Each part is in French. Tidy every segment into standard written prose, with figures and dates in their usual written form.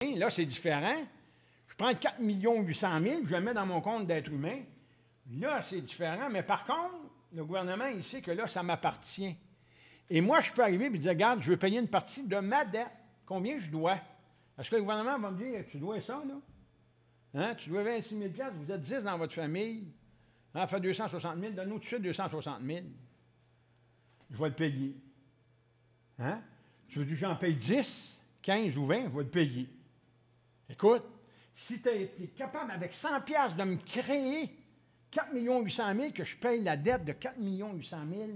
Là, c'est différent. Je prends 4 800 000, je le mets dans mon compte d'être humain. Là, c'est différent. Mais par contre, le gouvernement, il sait que là, ça m'appartient. Et moi, je peux arriver et dire, regarde, je veux payer une partie de ma dette. Combien je dois? Est-ce que le gouvernement va me dire, tu dois ça, là? Hein? Tu dois 26 000 $, vous êtes 10 dans votre famille. Hein? Fait 260 000, donne-nous tout de suite 260 000. Je vais le payer. Hein? Tu veux dire que j'en paye 10, 15 ou 20, je vais le payer. Écoute, si tu as été capable avec 100 $ de me créer 4 800 000, que je paye la dette de 4 800 000,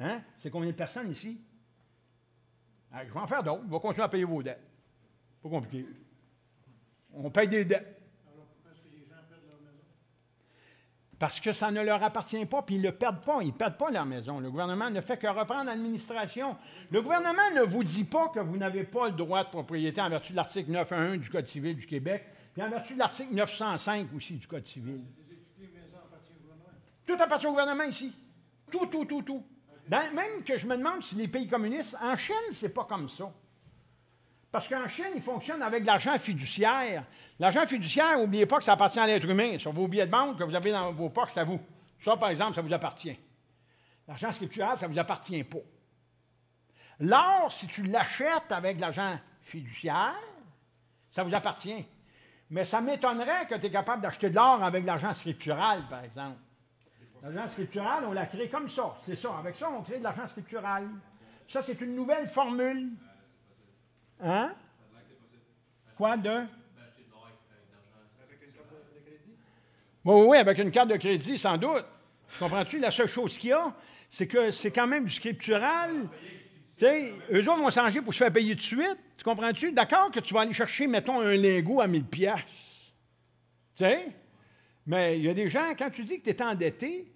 hein? C'est combien de personnes ici? Alors, je vais en faire d'autres. Je vais continuer à payer vos dettes. Pas compliqué. On paye des dettes. Alors pourquoi est-ce que les gens perdent leur maison? Parce que ça ne leur appartient pas, puis ils ne le perdent pas. Ils ne perdent pas leur maison. Le gouvernement ne fait que reprendre l'administration. Le gouvernement ne vous dit pas que vous n'avez pas le droit de propriété en vertu de l'article 911 du Code civil du Québec, puis en vertu de l'article 905 aussi du Code civil. Toutes les maisons appartiennent au gouvernement? Tout appartient au gouvernement ici. Tout. Même que je me demande si les pays communistes, en Chine, c'est pas comme ça. Parce qu'en Chine, ils fonctionnent avec de l'argent fiduciaire. L'argent fiduciaire, n'oubliez pas que ça appartient à l'être humain. Sur vos billets de banque que vous avez dans vos poches, c'est à vous. Ça, par exemple, ça vous appartient. L'argent scriptural, ça ne vous appartient pas. L'or, si tu l'achètes avec de l'argent fiduciaire, ça vous appartient. Mais ça m'étonnerait que tu es capable d'acheter de l'or avec de l'argent scriptural, par exemple. L'argent scriptural, on l'a créé comme ça. C'est ça. Avec ça, on crée de l'argent scriptural. Ça, c'est une nouvelle formule. Hein? Quoi de? Avec une carte de crédit? Oui, avec une carte de crédit, sans doute. Tu comprends-tu? La seule chose qu'il y a, c'est que c'est quand même du scriptural. Tu sais, eux autres vont s'arranger pour se faire payer tout de suite. Tu comprends-tu? D'accord que tu vas aller chercher, mettons, un lingot à 1000 $. Tu sais? Mais il y a des gens, quand tu dis que tu es endetté,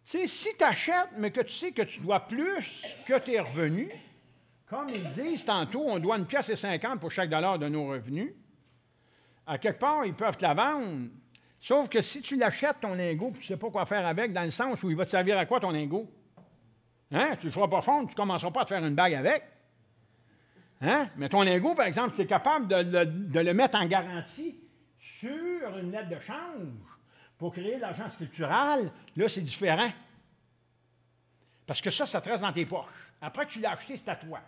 tu sais, si tu achètes, mais que tu sais que tu dois plus que tes revenus, comme ils disent tantôt, on doit 1,50 $ pour chaque dollar de nos revenus. À quelque part, ils peuvent te la vendre. Sauf que si tu l'achètes, ton lingot, puis tu ne sais pas quoi faire avec, dans le sens où il va te servir à quoi, ton lingot? Hein? Tu ne le feras pas fondre, tu ne commenceras pas à te faire une bague avec. Hein? Mais ton lingot, par exemple, tu es capable de le mettre en garantie sur une lettre de change pour créer de l'argent scriptural. Là, c'est différent. Parce que ça te reste dans tes poches. Après que tu l'as acheté, c'est à toi.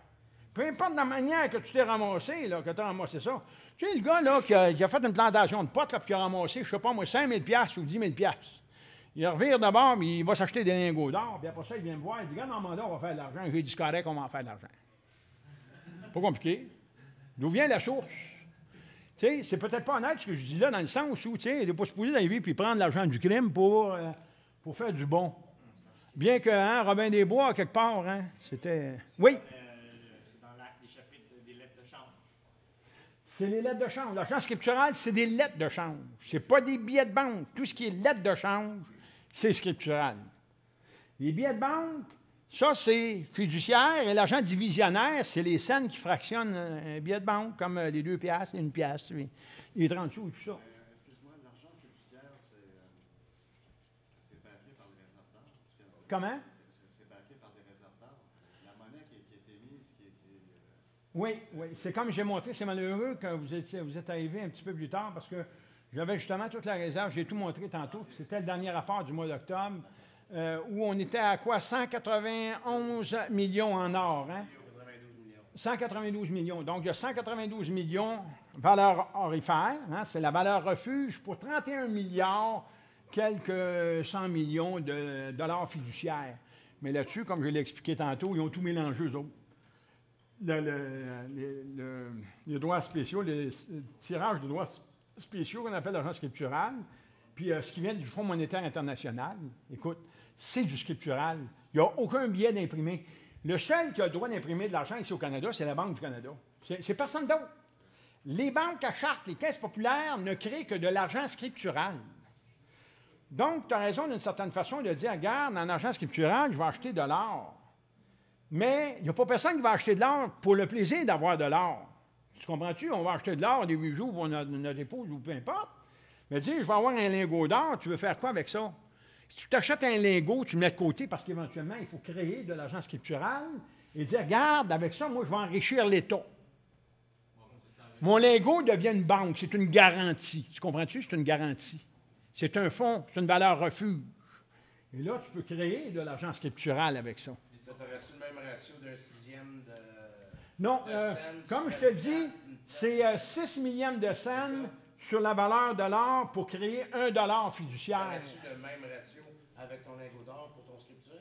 Peu importe la manière que tu t'es ramassé, là, que tu as ramassé ça. Tu sais, le gars là, qui a fait une plantation de potes, là, puis qui a ramassé, je ne sais pas moi, 5 000 $ ou 10 000 $. Il revire d'abord, mais il va s'acheter des lingots d'or, puis après ça, il vient me voir, il dit, regarde, Normanda, on va faire de l'argent. J'ai dit, c'est correct, on va en faire de l'argent. Pas compliqué. D'où vient la source? Tu sais, c'est peut-être pas honnête ce que je dis là, dans le sens où, tu sais, il n'est pas supposé d'arriver puis prendre l'argent du crime pour faire du bon. Bien que, hein, Robin des Bois, quelque part, hein, c'était... Oui? C'est dans les chapitres des lettres de change. C'est les lettres de change. L'argent scriptural, c'est des lettres de change. Ce n'est pas des billets de banque. Tout ce qui est lettres de change, c'est scriptural. Les billets de banque, ça, c'est fiduciaire. Et l'argent divisionnaire, c'est les scènes qui fractionnent un billet de banque, comme les 2 $, les 1 $, les 30 sous et tout ça. Excuse-moi, l'argent fiduciaire, c'est backé par les réserves d'or? Comment? C'est backé par des réserves d'or. La monnaie qui a été mise, Oui. C'est comme j'ai montré. C'est malheureux que vous êtes arrivé un petit peu plus tard parce que j'avais justement toute la réserve. J'ai tout montré tantôt. C'était le dernier rapport du mois d'octobre où on était à quoi? 191 millions en or. Hein? 192 millions. Donc, il y a 192 millions valeur aurifère. Hein? C'est la valeur refuge pour 31 milliards, quelques 100 millions de dollars fiduciaires. Mais là-dessus, comme je l'ai expliqué tantôt, ils ont tout mélangé, eux autres. Les droits spéciaux, les tirages de droits spéciaux qu'on appelle l'argent scriptural, puis ce qui vient du Fonds monétaire international, écoute, c'est du scriptural. Il n'y a aucun billet d'imprimé. Le seul qui a le droit d'imprimer de l'argent ici au Canada, c'est la Banque du Canada. C'est personne d'autre. Les banques à charte, les caisses populaires ne créent que de l'argent scriptural. Donc, tu as raison d'une certaine façon de dire, regarde, en argent scriptural, je vais acheter de l'or. Mais il n'y a pas personne qui va acheter de l'or pour le plaisir d'avoir de l'or. Tu comprends-tu? On va acheter de l'or des 8 jours pour notre épouse ou peu importe. Mais dis, je vais avoir un lingot d'or, tu veux faire quoi avec ça? Si tu t'achètes un lingot, tu le mets de côté parce qu'éventuellement, il faut créer de l'argent scriptural et dire, regarde, avec ça, moi, je vais enrichir l'État. Mon lingot devient une banque. C'est une garantie. Tu comprends-tu? C'est une garantie. C'est un fonds. C'est une valeur refuge. Et là, tu peux créer de l'argent scriptural avec ça. Et ça t'aurais-tu le même ratio d'un sixième de... Non, de scène comme sur je te une dis, pièce, c'est 6 millièmes de scène sur la valeur de l'or pour créer $1 fiduciaire. Aurais-tu le même ratio avec ton lingot d'or pour ton scriptural?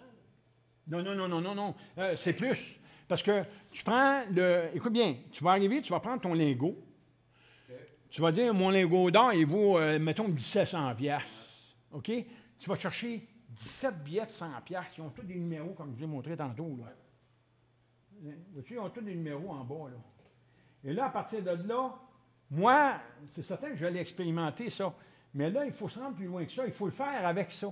Non. C'est plus. Parce que tu prends le... Écoute bien, tu vas arriver, tu vas prendre ton lingot. OK. Tu vas dire, mon lingot d'or, il vaut, mettons, 1700 piastres. OK? Tu vas chercher 17 billets de 100 piastres. Ils ont tous des numéros, comme je vous ai montré tantôt. Là. Vois-tu, ils ont tous des numéros en bas. Là. Et là, à partir de là, moi, c'est certain que je vais l'expérimenter, ça. Mais là, il faut se rendre plus loin que ça. Il faut le faire avec ça.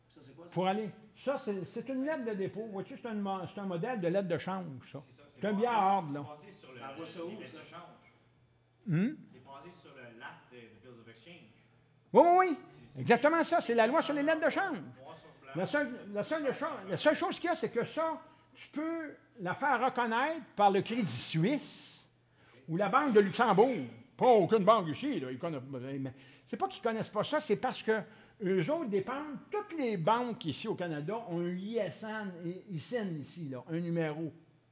Ça, c'est quoi ça? Pour aller. Ça, c'est une lettre de dépôt. Vois-tu, c'est un modèle de lettre de change, ça. C'est ça, C'est un billet à ordre, là. C'est basé sur le T'envoies ça où, livret ça? de change. Hmm? C'est basé sur l'acte de Bills of Exchange. Oui. Exactement ça. C'est la loi sur les lettres de change. Noir sur blanc. La seule chose qu'il y a, c'est que ça, tu peux la faire reconnaître par le Crédit Suisse ou la Banque de Luxembourg. Pas aucune banque ici. Là. C'est pas qu'ils ne connaissent pas ça, c'est parce que eux autres dépendent. Toutes les banques ici au Canada ont un ISN ici, là, un numéro,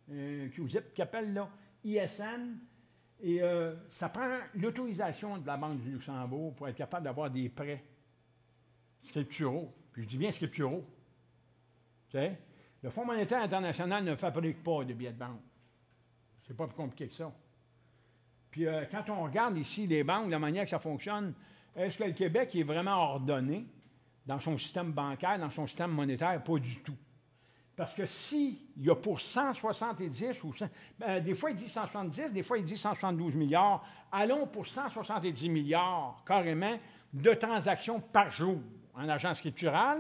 un QZIP qui appelle là, ISN. Et ça prend l'autorisation de la Banque du Luxembourg pour être capable d'avoir des prêts scripturaux. Puis je dis bien scripturaux. Tu sais? Le Fonds monétaire international ne fabrique pas de billets de banque. C'est pas plus compliqué que ça. Puis quand on regarde ici les banques, la manière que ça fonctionne, est-ce que le Québec est vraiment ordonné dans son système bancaire, dans son système monétaire? Pas du tout. Parce que s'il y a pour 170 ou des fois il dit 170, des fois il dit 172 milliards, allons pour 170 milliards carrément de transactions par jour en argent scriptural,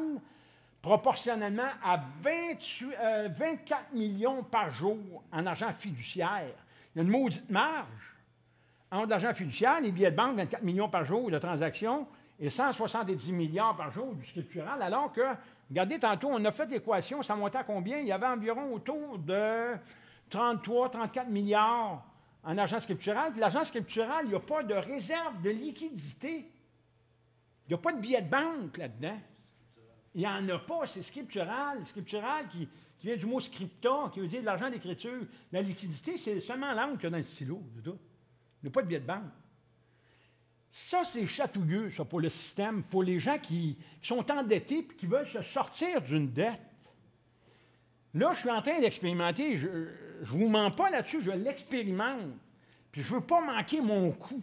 proportionnellement à 24 millions par jour en argent fiduciaire. Il y a une maudite marge entre l'argent fiduciaire, les billets de banque, 24 millions par jour de transactions, et 170 milliards par jour du scriptural, alors que, regardez, tantôt, on a fait l'équation, ça montait à combien? Il y avait environ autour de 33, 34 milliards en argent scriptural. Puis l'argent scriptural, il n'y a pas de réserve de liquidité. Il n'y a pas de billets de banque là-dedans. Il n'y en a pas, c'est scriptural. Scriptural qui vient du mot scripta, qui veut dire de l'argent d'écriture. La liquidité, c'est seulement l'encre qu'il y a dans le stylo. Il n'y a pas de billets de banque. Ça, c'est chatouilleux, ça, pour le système, pour les gens qui sont endettés et qui veulent se sortir d'une dette. Là, je suis en train d'expérimenter. Je ne vous mens pas là-dessus, je l'expérimente. Puis je ne veux pas manquer mon coup.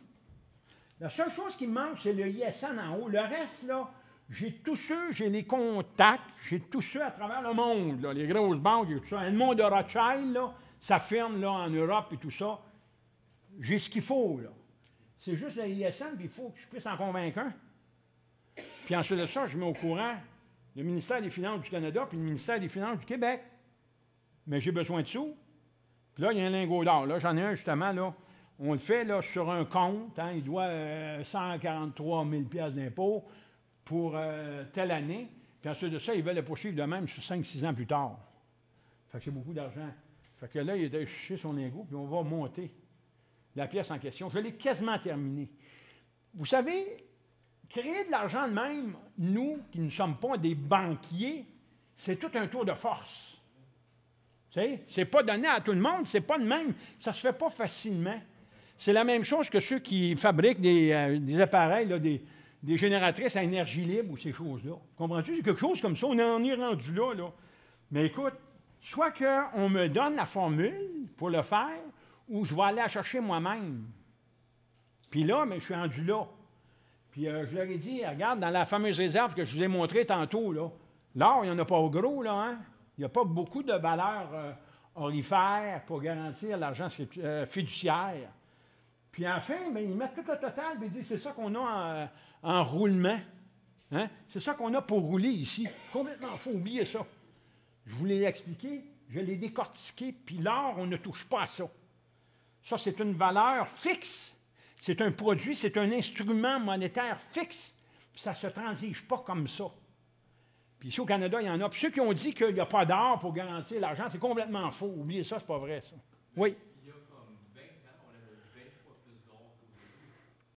La seule chose qui me manque, c'est le ISN en haut. Le reste, là, j'ai tous ceux, j'ai les contacts, j'ai tous ceux à travers le monde, là, les grosses banques et tout ça. Le monde de Rothschild, là, ça firme là, en Europe et tout ça. J'ai ce qu'il faut, là. C'est juste le ISN, puis il faut que je puisse en convaincre un. Puis ensuite de ça, je mets au courant le ministère des Finances du Canada puis le ministère des Finances du Québec. Mais j'ai besoin de sous. Puis là, il y a un lingot d'or. Là, j'en ai un, justement, là. On le fait là, sur un compte. Hein, il doit 143 000 d'impôts pour telle année. Puis ensuite de ça, ils veulent le poursuivre de même sur 5-6 ans plus tard. Fait que c'est beaucoup d'argent. Fait que là, il était chez son lingot, puis on va monter la pièce en question. Je l'ai quasiment terminée. Vous savez, créer de l'argent de même, nous, qui ne sommes pas des banquiers, c'est tout un tour de force. Tu sais, c'est pas donné à tout le monde, c'est pas de même. Ça se fait pas facilement. C'est la même chose que ceux qui fabriquent des appareils, là, des génératrices à énergie libre ou ces choses-là. Comprends-tu? C'est quelque chose comme ça. On en est rendu là, là. Mais écoute, soit qu'on me donne la formule pour le faire, ou je vais aller la chercher moi-même. Puis là, mais je suis rendu là. Puis je leur ai dit, regarde, dans la fameuse réserve que je vous ai montrée tantôt, là, l'or, il n'y en a pas au gros, là, hein? Il n'y a pas beaucoup de valeur aurifère pour garantir l'argent fiduciaire. Puis enfin, bien, ils mettent tout le total, puis ils disent, c'est ça qu'on a en roulement. Hein? C'est ça qu'on a pour rouler ici. Complètement faux, oubliez ça. Je vous l'ai expliqué, je l'ai décortiqué, puis l'or, on ne touche pas à ça. Ça, c'est une valeur fixe. C'est un produit, c'est un instrument monétaire fixe. Puis ça ne se transige pas comme ça. Puis ici au Canada, il y en a. Puis ceux qui ont dit qu'il n'y a pas d'or pour garantir l'argent, c'est complètement faux. Oubliez ça, c'est pas vrai, ça. Oui.